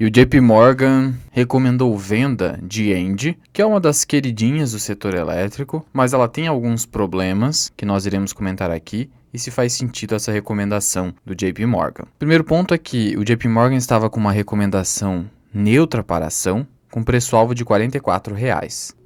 E o JP Morgan recomendou venda de ENGIE, que é uma das queridinhas do setor elétrico, mas ela tem alguns problemas que nós iremos comentar aqui e se faz sentido essa recomendação do JP Morgan. Primeiro ponto é que o JP Morgan estava com uma recomendação neutra para a ação, com preço-alvo de R$ 44.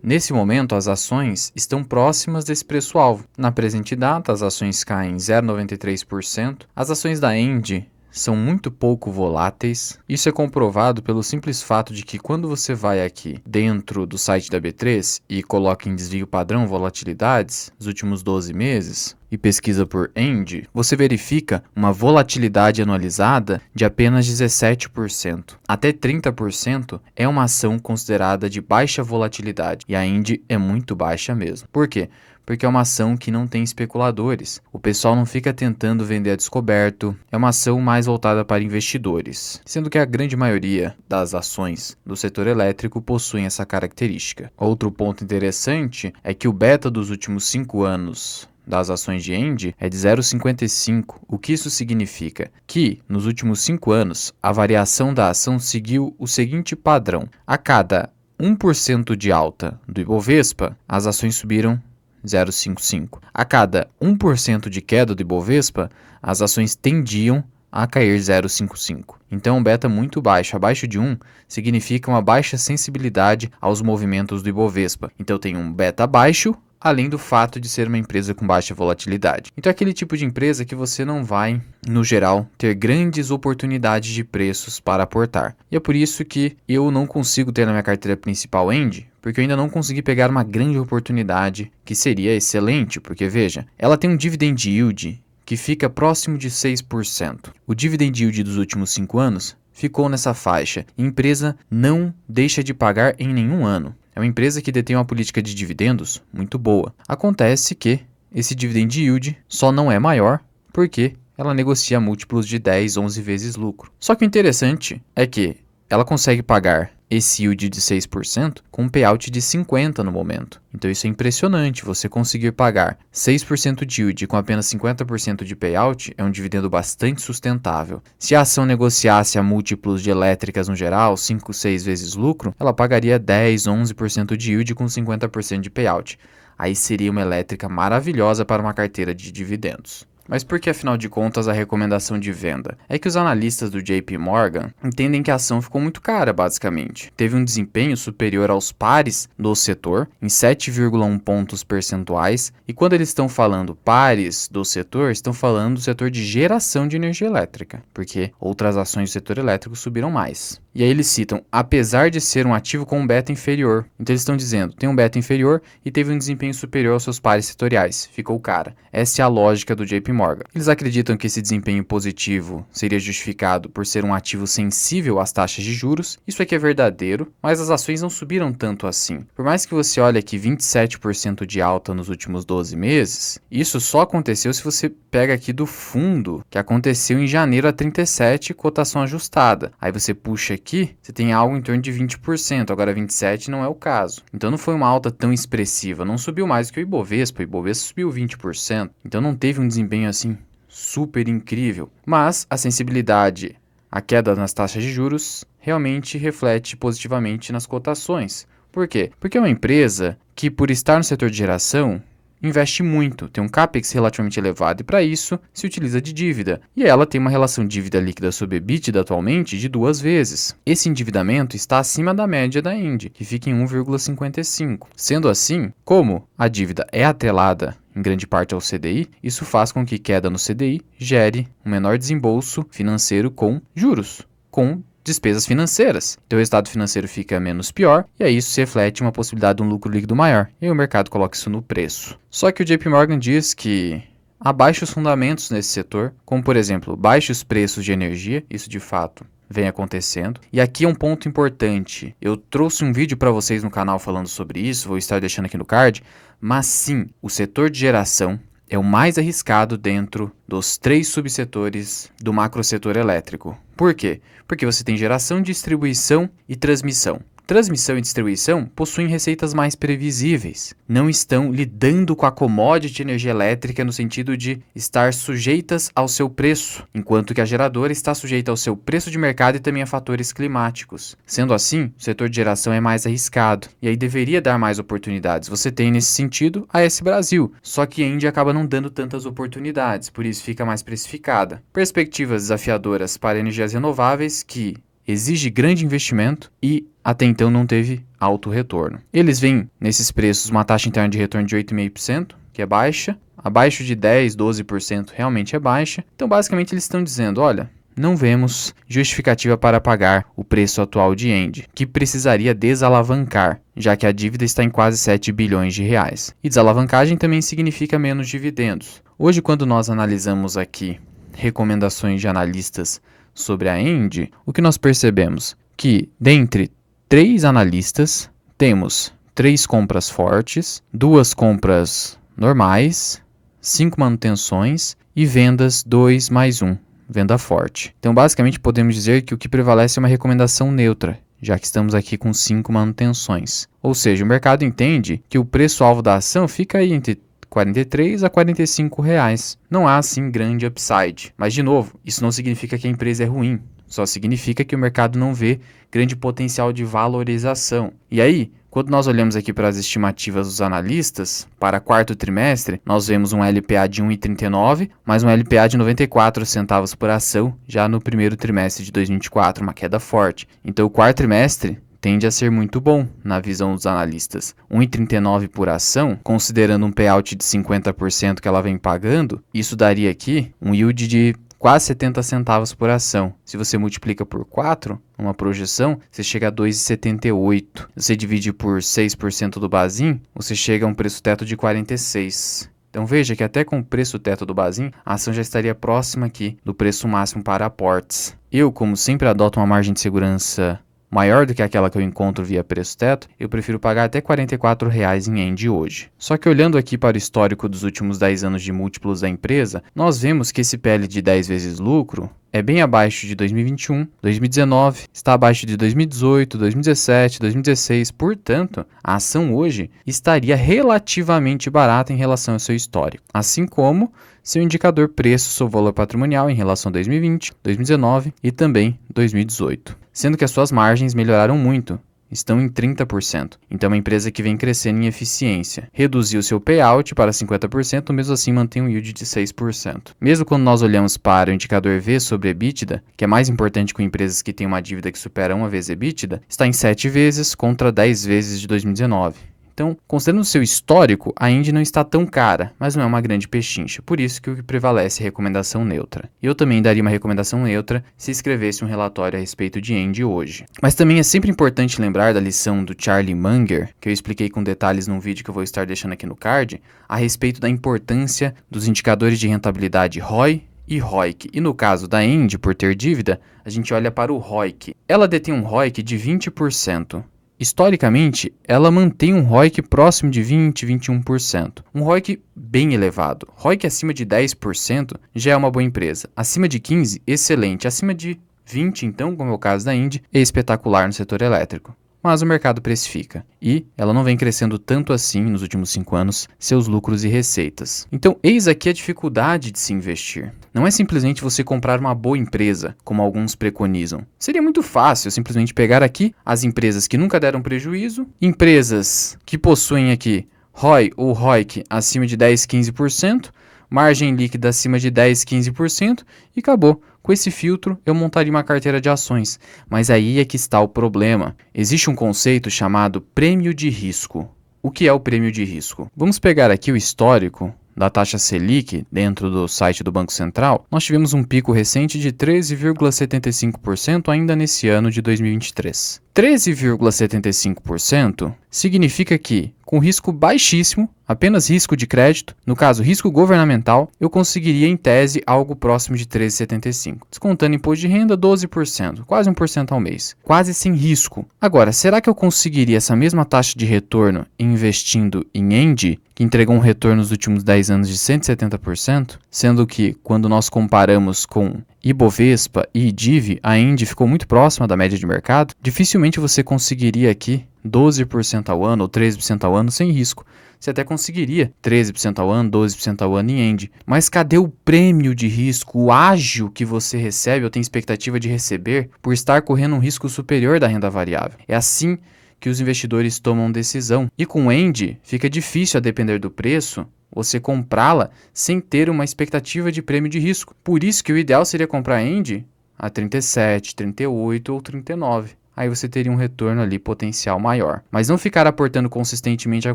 Nesse momento, as ações estão próximas desse preço-alvo. Na presente data, as ações caem 0,93%. As ações da ENGIE são muito pouco voláteis. Isso é comprovado pelo simples fato de que quando você vai aqui dentro do site da B3 e coloca em desvio padrão volatilidades dos últimos 12 meses e pesquisa por ENGIE, você verifica uma volatilidade anualizada de apenas 17%. Até 30% é uma ação considerada de baixa volatilidade e a ENGIE é muito baixa mesmo. Por quê? Porque é uma ação que não tem especuladores. O pessoal não fica tentando vender a descoberto. É uma ação mais voltada para investidores, sendo que a grande maioria das ações do setor elétrico possuem essa característica. Outro ponto interessante é que o beta dos últimos 5 anos das ações de ENGIE é de 0,55. O que isso significa? Que, nos últimos 5 anos, a variação da ação seguiu o seguinte padrão. A cada 1% de alta do Ibovespa, as ações subiram 0,55. A cada 1% de queda do Ibovespa, as ações tendiam a cair 0,55. Então, um beta muito baixo, abaixo de 1, significa uma baixa sensibilidade aos movimentos do Ibovespa. Então, tem um beta baixo, além do fato de ser uma empresa com baixa volatilidade. Então é aquele tipo de empresa que você não vai, no geral, ter grandes oportunidades de preços para aportar. E é por isso que eu não consigo ter na minha carteira principal ENGIE, porque eu ainda não consegui pegar uma grande oportunidade que seria excelente, porque veja, ela tem um dividend yield que fica próximo de 6%. O dividend yield dos últimos 5 anos ficou nessa faixa. A empresa não deixa de pagar em nenhum ano. É uma empresa que detém uma política de dividendos muito boa. Acontece que esse dividend yield só não é maior porque ela negocia múltiplos de 10, 11 vezes lucro. Só que o interessante é que ela consegue pagar esse yield de 6% com um payout de 50% no momento. Então isso é impressionante, você conseguir pagar 6% de yield com apenas 50% de payout é um dividendo bastante sustentável. Se a ação negociasse a múltiplos de elétricas no geral, 5, 6 vezes lucro, ela pagaria 10, 11% de yield com 50% de payout. Aí seria uma elétrica maravilhosa para uma carteira de dividendos. Mas por que, afinal de contas, a recomendação de venda? É que os analistas do JP Morgan entendem que a ação ficou muito cara, basicamente. Teve um desempenho superior aos pares do setor, em 7,1 pontos percentuais, e quando eles estão falando pares do setor, estão falando do setor de geração de energia elétrica, porque outras ações do setor elétrico subiram mais. E aí eles citam, apesar de ser um ativo com um beta inferior. Então eles estão dizendo, tem um beta inferior e teve um desempenho superior aos seus pares setoriais. Ficou cara. Essa é a lógica do JP Morgan. Eles acreditam que esse desempenho positivo seria justificado por ser um ativo sensível às taxas de juros. Isso aqui é verdadeiro, mas as ações não subiram tanto assim. Por mais que você olhe aqui 27% de alta nos últimos 12 meses, isso só aconteceu se você pega aqui do fundo, que aconteceu em janeiro a 37, cotação ajustada. Aí você puxa aqui, você tem algo em torno de 20%, agora 27% não é o caso. Então não foi uma alta tão expressiva, não subiu mais que o Ibovespa subiu 20%, então não teve um desempenho assim super incrível. Mas a sensibilidade à queda nas taxas de juros realmente reflete positivamente nas cotações. Por quê? Porque é uma empresa que, por estar no setor de geração, investe muito, tem um CAPEX relativamente elevado e para isso se utiliza de dívida. E ela tem uma relação dívida líquida sobre EBITDA atualmente de 2 vezes. Esse endividamento está acima da média da ENGIE, que fica em 1,55. Sendo assim, como a dívida é atrelada em grande parte ao CDI, isso faz com que queda no CDI gere um menor desembolso financeiro com juros, com despesas financeiras. Então o resultado financeiro fica menos pior e aí isso se reflete uma possibilidade de um lucro líquido maior. E aí o mercado coloca isso no preço. Só que o JP Morgan diz que há baixos fundamentos nesse setor, como por exemplo, baixos preços de energia, isso de fato vem acontecendo. E aqui é um ponto importante. Eu trouxe um vídeo para vocês no canal falando sobre isso, vou estar deixando aqui no card, mas sim, o setor de geração é o mais arriscado dentro dos 3 subsetores do macrosetor elétrico. Por quê? Porque você tem geração, distribuição e transmissão. Transmissão e distribuição possuem receitas mais previsíveis, não estão lidando com a commodity energia elétrica no sentido de estar sujeitas ao seu preço, enquanto que a geradora está sujeita ao seu preço de mercado e também a fatores climáticos. Sendo assim, o setor de geração é mais arriscado, e aí deveria dar mais oportunidades. Você tem nesse sentido a AES Brasil, só que a Engie acaba não dando tantas oportunidades, por isso fica mais precificada. Perspectivas desafiadoras para energias renováveis que exige grande investimento e até então não teve alto retorno. Eles veem nesses preços uma taxa interna de retorno de 8,5%, que é baixa, abaixo de 10, 12% realmente é baixa. Então basicamente eles estão dizendo, olha, não vemos justificativa para pagar o preço atual de Engie, que precisaria desalavancar, já que a dívida está em quase 7 bilhões de reais. E desalavancagem também significa menos dividendos. Hoje, quando nós analisamos aqui recomendações de analistas sobre a Engie, o que nós percebemos? Que dentre 3 analistas, temos 3 compras fortes, 2 compras normais, 5 manutenções e vendas 2 mais 1, venda forte. Então, basicamente, podemos dizer que o que prevalece é uma recomendação neutra, já que estamos aqui com 5 manutenções. Ou seja, o mercado entende que o preço-alvo da ação fica aí entre 43 a 45 reais. Não há, assim, grande upside. Mas, de novo, isso não significa que a empresa é ruim. Só significa que o mercado não vê grande potencial de valorização. E aí, quando nós olhamos aqui para as estimativas dos analistas, para quarto trimestre, nós vemos um LPA de 1,39, mais um LPA de 94 centavos por ação, já no primeiro trimestre de 2024, uma queda forte. Então, o quarto trimestre tende a ser muito bom, na visão dos analistas. 1,39 por ação, considerando um payout de 50% que ela vem pagando, isso daria aqui um yield de quase 70 centavos por ação. Se você multiplica por 4, uma projeção, você chega a 2,78. Se você divide por 6% do Basin, você chega a um preço teto de 46. Então veja que até com o preço teto do Basin, a ação já estaria próxima aqui do preço máximo para aportes. Eu, como sempre, adoto uma margem de segurança maior do que aquela que eu encontro via preço teto, eu prefiro pagar até R$ 44 em Engie hoje. Só que olhando aqui para o histórico dos últimos 10 anos de múltiplos da empresa, nós vemos que esse PL de 10 vezes lucro é bem abaixo de 2021, 2019, está abaixo de 2018, 2017, 2016, portanto, a ação hoje estaria relativamente barata em relação ao seu histórico, assim como seu indicador preço sobre valor patrimonial em relação a 2020, 2019 e também 2018. Sendo que as suas margens melhoraram muito, estão em 30%. Então é uma empresa que vem crescendo em eficiência. Reduziu seu payout para 50%, mesmo assim mantém um yield de 6%. Mesmo quando nós olhamos para o indicador V sobre EBITDA, que é mais importante com empresas que têm uma dívida que supera 1 vez EBITDA, está em 7 vezes contra 10 vezes de 2019. Então, considerando o seu histórico, a Engie não está tão cara, mas não é uma grande pechincha. Por isso que o que prevalece é recomendação neutra. Eu também daria uma recomendação neutra se escrevesse um relatório a respeito de Engie hoje. Mas também é sempre importante lembrar da lição do Charlie Munger, que eu expliquei com detalhes num vídeo que eu vou estar deixando aqui no card, a respeito da importância dos indicadores de rentabilidade ROI e ROIC. E no caso da Engie, por ter dívida, a gente olha para o ROIC. Ela detém um ROIC de 20%. Historicamente, ela mantém um ROIC próximo de 20, 21%. Um ROIC bem elevado. ROIC acima de 10% já é uma boa empresa. Acima de 15%, excelente. Acima de 20%, então, como é o caso da Engie, é espetacular no setor elétrico. Mas o mercado precifica. E ela não vem crescendo tanto assim nos últimos 5 anos, seus lucros e receitas. Então, eis aqui a dificuldade de se investir. Não é simplesmente você comprar uma boa empresa, como alguns preconizam. Seria muito fácil simplesmente pegar aqui as empresas que nunca deram prejuízo, empresas que possuem aqui ROI ou ROIC acima de 10, 15%, margem líquida acima de 10, 15% e acabou. Com esse filtro, eu montaria uma carteira de ações, mas aí é que está o problema. Existe um conceito chamado prêmio de risco. O que é o prêmio de risco? Vamos pegar aqui o histórico da taxa Selic dentro do site do Banco Central. Nós tivemos um pico recente de 13,75% ainda nesse ano de 2023. 13,75% significa que, com risco baixíssimo, apenas risco de crédito, no caso risco governamental, eu conseguiria em tese algo próximo de 13,75%. Descontando imposto de renda, 12%, quase 1% ao mês. Quase sem risco. Agora, será que eu conseguiria essa mesma taxa de retorno investindo em Engie, que entregou um retorno nos últimos 10 anos de 170%? Sendo que, quando nós comparamos com Ibovespa e DIV, a End ficou muito próxima da média de mercado, dificilmente você conseguiria aqui 12% ao ano ou 13% ao ano sem risco. Você até conseguiria 13% ao ano, 12% ao ano em End. Mas cadê o prêmio de risco, o ágio que você recebe ou tem expectativa de receber por estar correndo um risco superior da renda variável? É assim que os investidores tomam decisão. E com End, fica difícil, a depender do preço, você comprá-la sem ter uma expectativa de prêmio de risco. Por isso que o ideal seria comprar End a 37, 38 ou 39. Aí você teria um retorno ali potencial maior. Mas não ficar aportando consistentemente a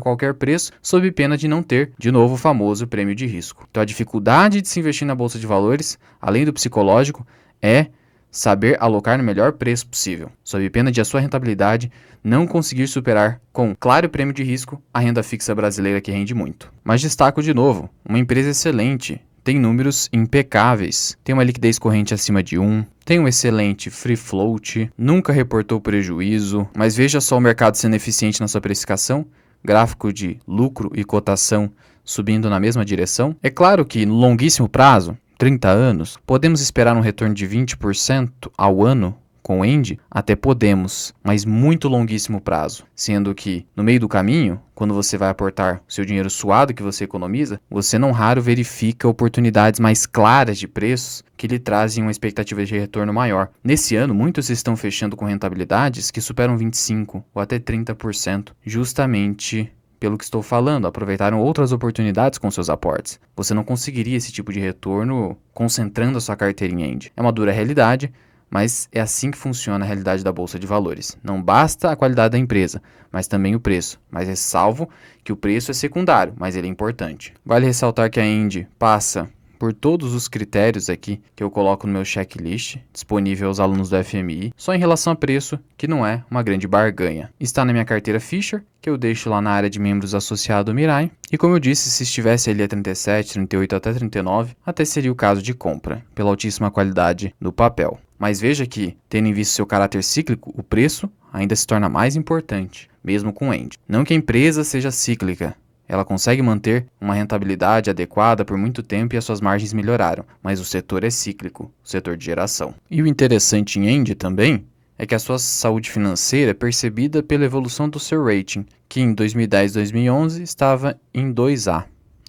qualquer preço, sob pena de não ter, de novo, o famoso prêmio de risco. Então a dificuldade de se investir na Bolsa de Valores, além do psicológico, é saber alocar no melhor preço possível, sob pena de a sua rentabilidade não conseguir superar, com claro prêmio de risco, a renda fixa brasileira que rende muito. Mas destaco de novo, uma empresa excelente, tem números impecáveis, tem uma liquidez corrente acima de 1, tem um excelente free float, nunca reportou prejuízo, mas veja só o mercado sendo eficiente na sua precificação, gráfico de lucro e cotação subindo na mesma direção. É claro que no longuíssimo prazo, 30 anos, podemos esperar um retorno de 20% ao ano com End? Até podemos, mas muito longuíssimo prazo. Sendo que, no meio do caminho, quando você vai aportar o seu dinheiro suado que você economiza, você não raro verifica oportunidades mais claras de preços que lhe trazem uma expectativa de retorno maior. Nesse ano, muitos estão fechando com rentabilidades que superam 25% ou até 30%, justamente pelo que estou falando, aproveitaram outras oportunidades com seus aportes. Você não conseguiria esse tipo de retorno concentrando a sua carteira em End. É uma dura realidade, mas é assim que funciona a realidade da Bolsa de Valores. Não basta a qualidade da empresa, mas também o preço. Mas ressalvo que o preço é secundário, mas ele é importante. Vale ressaltar que a End passa por todos os critérios aqui que eu coloco no meu checklist, disponível aos alunos do FMI, só em relação a preço, que não é uma grande barganha. Está na minha carteira Fisher, que eu deixo lá na área de membros associado Mirai, e como eu disse, se estivesse ali a 37, 38 até 39, até seria o caso de compra, pela altíssima qualidade do papel. Mas veja que, tendo em vista seu caráter cíclico, o preço ainda se torna mais importante, mesmo com End. Não que a empresa seja cíclica, ela consegue manter uma rentabilidade adequada por muito tempo e as suas margens melhoraram, mas o setor é cíclico, o setor de geração. E o interessante em End também é que a sua saúde financeira é percebida pela evolução do seu rating, que em 2010 e 2011 estava em 2A.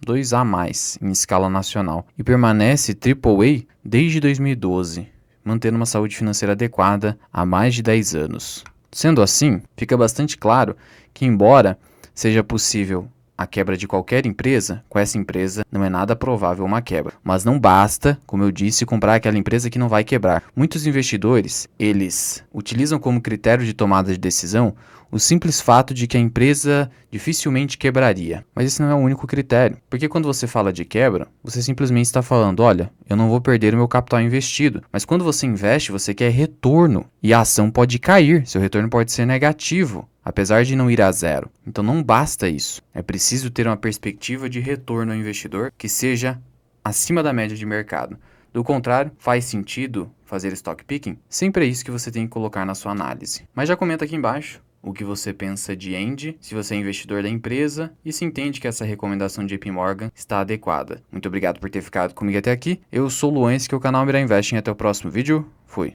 2A+, em escala nacional, e permanece AAA desde 2012, mantendo uma saúde financeira adequada há mais de 10 anos. Sendo assim, fica bastante claro que, embora seja possível a quebra de qualquer empresa, com essa empresa não é nada provável uma quebra. Mas não basta, como eu disse, comprar aquela empresa que não vai quebrar. Muitos investidores, eles utilizam como critério de tomada de decisão o simples fato de que a empresa dificilmente quebraria. Mas esse não é o único critério, porque quando você fala de quebra, você simplesmente está falando, olha, eu não vou perder o meu capital investido. Mas quando você investe, você quer retorno, e a ação pode cair, seu retorno pode ser negativo, apesar de não ir a zero. Então não basta isso. É preciso ter uma perspectiva de retorno ao investidor que seja acima da média de mercado. Do contrário, faz sentido fazer stock picking? Sempre é isso que você tem que colocar na sua análise. Mas já comenta aqui embaixo o que você pensa de End, se você é investidor da empresa e se entende que essa recomendação de JP Morgan está adequada. Muito obrigado por ter ficado comigo até aqui. Eu sou o Luan, esse que é o canal Mirai Investing. Até o próximo vídeo. Fui.